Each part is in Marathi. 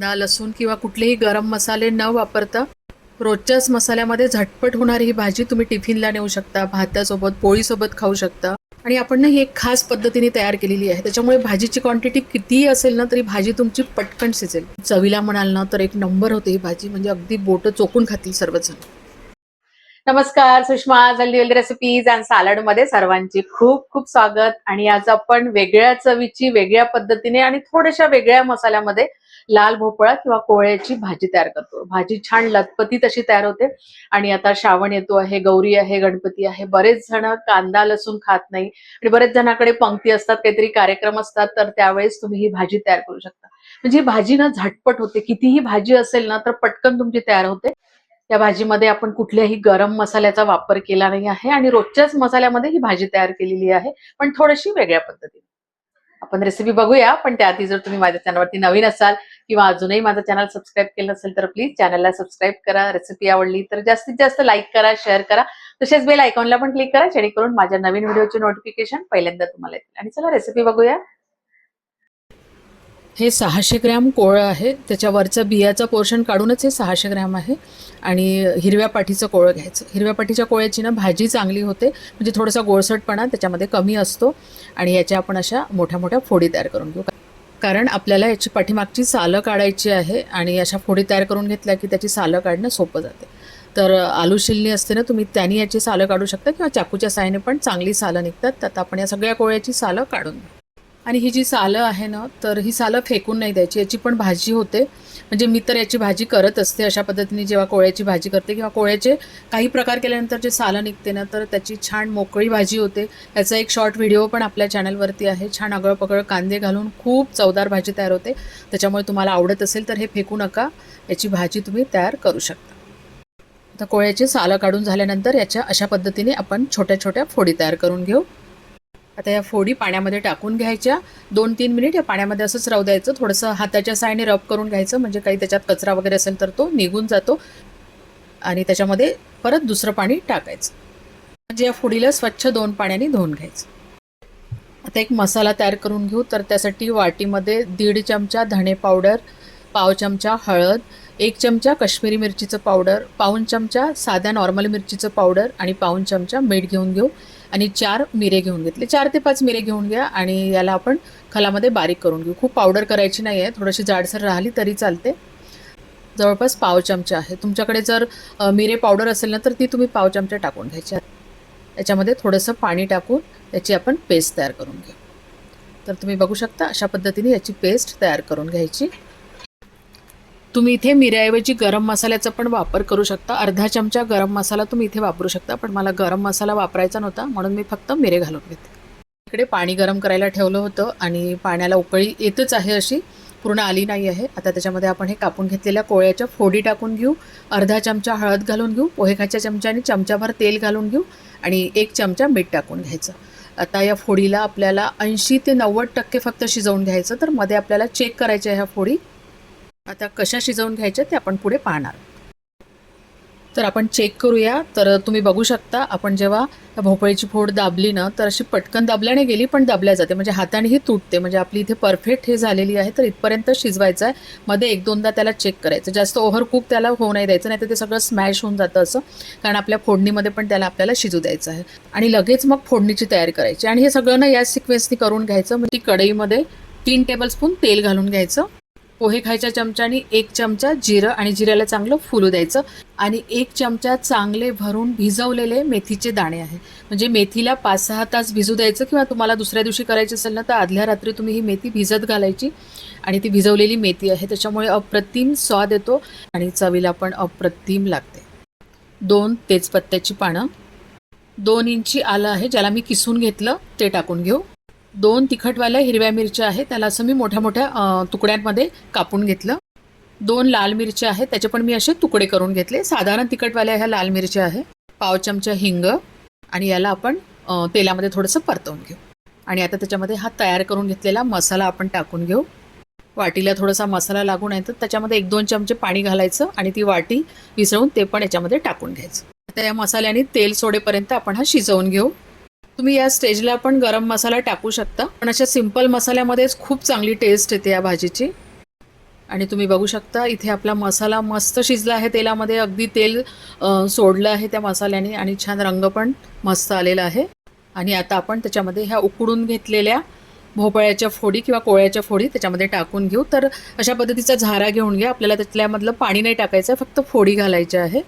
कांदा लसूण किंवा कुठलेही गरम मसाले न वापरता रोजच्याच मसाल्यामध्ये झटपट होणारी ही भाजी तुम्ही टिफिनला नेऊ शकता, भातासोबत पोळीसोबत खाऊ शकता. आणि आपण ना ही एक खास पद्धतीने तयार केलेली आहे, त्याच्यामुळे भाजीची क्वांटिटी कितीही असेल ना तरी भाजी तुमची पटकन शिजेल. चवीला म्हणाल ना तर एक नंबर होते ही भाजी, म्हणजे अगदी बोटं चोकून खातील सर्वजण. नमस्कार, सुषमा जल्दी वेल्दी रेसिपीज अँड सॅलड मध्ये सर्वांची खूप खूप स्वागत. आणि आज आपण वेगळ्या चवीची, वेगळ्या पद्धतीने आणि थोड्याशा वेगळ्या मसाल्यामध्ये लाल भोपळा किंवा कोहळ्याची भाजी तयार करतो. भाजी छान लतपतीत अशी तयार होते. आणि आता श्रावण येतो आहे, गौरी आहे, गणपती आहे. बरेच जण कांदा लसूण खात नाही आणि बरेच जणांकडे पंक्ती असतात, काहीतरी कार्यक्रम असतात, तर त्यावेळेस तुम्ही ही भाजी तयार करू शकता. म्हणजे ही भाजी ना झटपट होते. कितीही भाजी असेल ना तर पटकन तुमची तयार होते. या भाजीमध्ये आपण कुठल्याही गरम मसाल्याचा वापर केला नाही आहे आणि रोजच्याच मसाल्यामध्ये ही भाजी तयार केलेली आहे, पण थोडीशी वेगळ्या पद्धतीने. आपण रेसिपी बघूया, पण त्याआधी जर तुम्ही माझ्या चॅनलवरती नवीन असाल किंवा अजूनही माझं चॅनल सबस्क्राईब केलं नसेल तर प्लीज चॅनलला सबस्क्राईब करा. रेसिपी आवडली तर जास्तीत जास्त लाईक करा, शेअर करा. तसेच बेल आयकॉनला पण क्लिक करा, जेणेकरून माझ्या नवीन व्हिडिओचे नोटिफिकेशन पहिल्यांदा तुम्हाला येतील. आणि चला रेसिपी बघूया. हे 600 ग्रॅम कोळं आहे, त्याच्यावरचं बियाचं पोर्शन काढूनच हे 600 ग्रॅम आहे. आणि हिरव्या पाठीचं कोळं घ्यायचं. हिरव्या पाठीच्या कोळ्याची ना भाजी चांगली होते, म्हणजे थोडासा गोळसटपणा त्याच्यामध्ये कमी असतो. आणि याच्या आपण अशा मोठ्या मोठ्या फोडी तयार करून घेऊ, कारण आपल्याला याची पाठीमागची सालं काढायची आहे. आणि अशा फोडी तयार करून घेतल्या की त्याची सालं काढणं सोपं जाते. तर आलू शिलनी असते ना, तुम्ही त्याने याची सालं काढू शकता किंवा चाकूच्या साहाय्याने पण चांगली सालं निघतात. तर आता आपण या सगळ्या कोळ्याची सालं काढून घेऊ. आणि ही जी सालं आहे ना, तर ही सालं फेकून नाही द्यायची, याची पण भाजी होते. म्हणजे मी तर याची भाजी करत असते अशा पद्धतीने, जेव्हा कोळ्याची भाजी करते किंवा कोळ्याचे काही प्रकार केल्यानंतर जे सालं निघते ना, तर त्याची छान मोकळी भाजी होते. याचा एक शॉर्ट व्हिडिओ पण आपल्या चॅनलवरती आहे. छान अगळपगळ कांदे घालून खूप चवदार भाजी तयार होते. त्याच्यामुळे तुम्हाला आवडत असेल तर हे फेकू नका, याची भाजी तुम्ही तयार करू शकता. आता कोळ्याचे सालं काढून झाल्यानंतर याच्या अशा पद्धतीने आपण छोट्या छोट्या फोडी तयार करून घेऊ. आता या फोडी पाण्यामध्ये टाकून घ्यायच्या. 2-3 मिनिट या पाण्यामध्ये असंच राहू द्यायचं. थोडंसं हाताच्या साहाय्याने रब करून घ्यायचं, म्हणजे काही त्याच्यात कचरा वगैरे असेल तर तो निघून जातो. आणि त्याच्यामध्ये परत दुसरं पाणी टाकायचं, म्हणजे या फोडीला स्वच्छ 2 पाण्याने धुवून घ्यायचं. आता एक मसाला तयार करून घेऊ. तर त्यासाठी वाटीमध्ये 1.5 चमचा धणे पावडर, पाव चमचा हळद, 1 चमचा काश्मीरी मिरचीचं पावडर, पाऊण चमचा साध्या नॉर्मल मिरचीचं पावडर आणि पाऊण चमचा मीठ घेऊन घेऊ. आणि 4 मिरे घेऊन घेतले, 4 ते 5 मिरे घेऊन घ्या. आणि याला आपण खलामध्ये बारीक करून घेऊ. खूप पावडर करायची नाही आहे, थोडीशी जाडसर राहिली तरी चालते. जवळपास पाव चमचा आहे. तुमच्याकडे जर मिरे पावडर असेल ना तर ती तुम्ही पाव चमचा टाकून घ्यायची. याच्यामध्ये थोडंसं पाणी टाकून याची आपण पेस्ट तयार करून घेऊ. तर तुम्ही बघू शकता अशा पद्धतीने याची पेस्ट तयार करून घ्यायची. तुम्ही इथे मिऱ्याऐवजी गरम मसाल्याचा पण वापर करू शकता. अर्धा चमचा गरम मसाला तुम्ही इथे वापरू शकता, पण मला गरम मसाला वापरायचा नव्हता म्हणून मी फक्त मिरे घालून घेते. इकडे पाणी गरम करायला ठेवलं होतं आणि पाण्याला उकळी येतच आहे, अशी पूर्ण आली नाही आहे. आता त्याच्यामध्ये आपण हे कापून घेतलेल्या कोळ्याच्या फोडी टाकून घेऊ. अर्धा चमचा हळद घालून घेऊ. पोहेखाच्या चमच्याने चमचाभर तेल घालून घेऊ आणि 1 चमचा मीठ टाकून घ्यायचं. आता या फोडीला आपल्याला 80 ते 90% फक्त शिजवून घ्यायचं. तर मध्ये आपल्याला चेक करायच्या ह्या फोडी. आता कशा शिजवून घ्यायच्या ते आपण पुढे पाहणार. तर आपण चेक करूया. तर तुम्ही बघू शकता, आपण जेव्हा भोपळ्याची फोड दाबली ना, तर अशी पटकन दाबल्याने गेली, पण दाबल्या जाते, म्हणजे हातानेही तुटते. म्हणजे आपली इथे परफेक्ट हे झालेली आहे. तर इथपर्यंत शिजवायचं आहे. मध्ये 1-2दा त्याला चेक करायचं. जास्त ओव्हर कुक त्याला होऊ नाही द्यायचं, नाही तर ते सगळं स्मॅश होऊन जातं असं, कारण आपल्या फोडणीमध्ये पण त्याला आपल्याला शिजू द्यायचं आहे. आणि लगेच मग फोडणीची तयारी करायची. आणि हे सगळं ना याच सिक्वेन्सनी करून घ्यायचं. म्हणजे कढईमध्ये 3 टेबलस्पून तेल घालून घ्यायचं. पोहे खायच्या चमच्याने 1 चमचा जिरं, आणि जिऱ्याला चांगलं फुलू द्यायचं. आणि 1 चमचा चांगले भरून भिजवलेले मेथीचे दाणे आहे. म्हणजे मेथीला 5-6 तास भिजू द्यायचं, किंवा तुम्हाला दुसऱ्या दिवशी करायची असेल ना तर आदल्या रात्री तुम्ही ही मेथी भिजत घालायची. आणि ती भिजवलेली मेथी आहे, त्याच्यामुळे अप्रतिम स्वाद येतो आणि चवीला पण अप्रतिम लागते. 2 तेजपत्त्याची पानं, 2 इंची आलं आहे ज्याला मी किसून घेतलं ते टाकून घेऊ. 2 तिखटवाल्या हिरव्या मिरच्या आहेत, त्याला असं मी मोठ्या मोठ्या तुकड्यांमध्ये कापून घेतलं. 2 लाल मिरच्या आहेत, त्याचे पण मी असे तुकडे करून घेतले. साधारण तिखटवाल्या ह्या लाल मिरच्या आहे. पाव चमचा हिंग, आणि याला आपण तेलामध्ये थोडंसं परतवून घेऊ. आणि आता त्याच्यामध्ये हा तयार करून घेतलेला मसाला आपण टाकून घेऊ. वाटीला थोडासा मसाला लागून आहे तर त्याच्यामध्ये 1-2 चमचे पाणी घालायचं आणि ती वाटी विसळून ते पण याच्यामध्ये टाकून घ्यायचं. आता या मसाल्याने तेल सोडेपर्यंत आपण हा शिजवून घेऊ. तुम्ही या स्टेजला पण गरम मसाला टाकू शकता, पण अशा सिंपल मसाल्यामध्येच खूप चांगली टेस्ट येते या भाजीची. आणि तुम्ही बघू शकता इथे आपला मसाला मस्त शिजला आहे तेलामध्ये. अगदी तेल सोडलं आहे त्या मसाल्याने आणि छान रंग पण मस्त आलेला आहे. आणि आता आपण त्याच्यामध्ये ह्या उकडून घेतलेल्या भोपळ्याच्या फोडी किंवा कोळ्याच्या फोडी त्याच्यामध्ये टाकून घेऊ. तर अशा पद्धतीचा झारा घेऊन घ्या. आपल्याला त्यातल्यामधलं पाणी नाही टाकायचं, फक्त फोडी घालायच्या आहे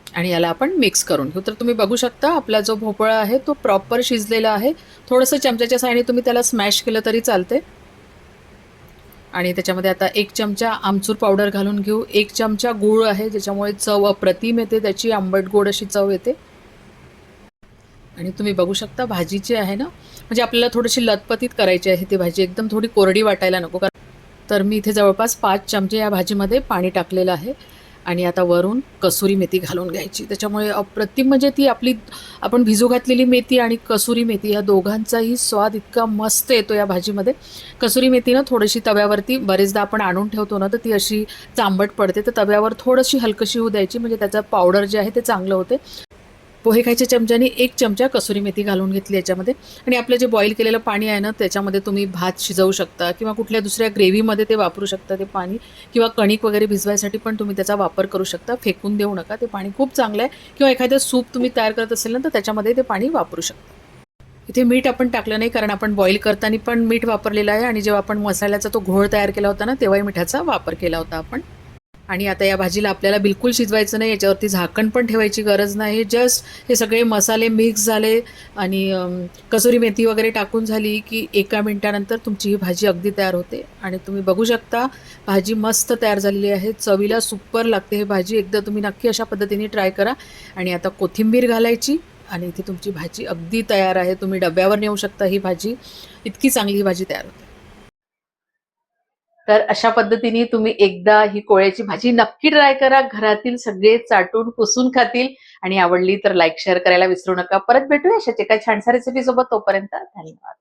आणि याला आपण मिक्स करून घेऊ. तर तुम्ही बघू शकता आपला जो भोपळा आहे तो प्रॉपर शिजलेला आहे. थोडंसं चमच्याच्या साहाय्याने तुम्ही त्याला स्मॅश केलं तरी चालते. आणि त्याच्यामध्ये आता 1 चमचा आमचूर पावडर घालून घेऊ. 1 चमचा गूळ आहे, ज्याच्यामुळे चव अप्रतिम येते, त्याची आंबट गोड अशी चव येते. आणि तुम्ही बघू शकता भाजी जी आहे ना, म्हणजे आपल्याला थोडीशी लतपतीत करायची आहे ती भाजी, एकदम थोडी कोरडी वाटायला नको. तर मी इथे जवळपास 5 चमचे या भाजीमध्ये पाणी टाकलेलं आहे. आणि आता वरून कसुरी मेथी घालून घ्यायची. त्याच्यामुळे अप्रतिम, म्हणजे ती आपली आपण भिजू घातलेली मेथी आणि कसुरी मेथी या दोघांचाही स्वाद इतका मस्त येतो या भाजीमध्ये. कसुरी मेथी ना थोडीशी तव्यावरती बरेचदा आपण आणून ठेवतो ना, तर ती अशी चांबट पडते. तर तव्यावर थोडीशी हलकशी होऊ द्यायची, म्हणजे त्याचं पावडर जे आहे ते चांगलं होते. पोहे खायच्या चमच्याने 1 चमचा कसुरी मेथी घालून घेतली याच्यामध्ये. आणि आपलं जे बॉईल केलेलं पाणी आहे ना, त्याच्यामध्ये तुम्ही भात शिजवू शकता किंवा कुठल्या दुसऱ्या ग्रेव्हीमध्ये ते वापरू शकता ते पाणी, किंवा कणिक वगैरे भिजवायसाठी पण तुम्ही त्याचा वापर करू शकता. फेकून देऊ नका, ते पाणी खूप चांगलं आहे. किंवा एखादं सूप तुम्ही तयार करत असेल ना, तर त्याच्यामध्ये ते पाणी वापरू शकता. इथे मीठ आपण टाकलं नाही, कारण आपण बॉईल करताना पण मीठ वापरलेलं आहे आणि जेव्हा आपण मसाल्याचा तो घोळ तयार केला होता ना, तेव्हाही मिठाचा वापर केला होता आपण. आणि आता या भाजीला आपल्याला बिलकुल शिजवायचं नाही, याच्यावरती झाकण पण ठेवायची गरज नाही. जस्ट हे सगळे मसाले मिक्स झाले आणि कसुरी मेथी वगैरे टाकून झाली की 1 मिनिटानंतर तुमची ही भाजी अगदी तयार होते. आणि तुम्ही बघू शकता भाजी मस्त तयार झालेली आहे, चवीला सुपर लागते ही भाजी. एकदा तुम्ही नक्की अशा पद्धतीने ट्राय करा. आणि आता कोथिंबीर घालायची आणि इथे तुमची भाजी अगदी तयार आहे. तुम्ही डब्यावर नेऊ शकता ही भाजी, इतकी चांगली ही भाजी तयार होते. तर अशा पद्धतीने तुम्ही एकदा ही कोळ्याची भाजी नक्की ट्राय करा. घरातील सगळे चाटून पुसून खातील. आणि आवडली तर लाईक शेअर करायला विसरू नका. परत भेटूया अशाच एका छानशा रेसिपी सोबत. तोपर्यंत धन्यवाद.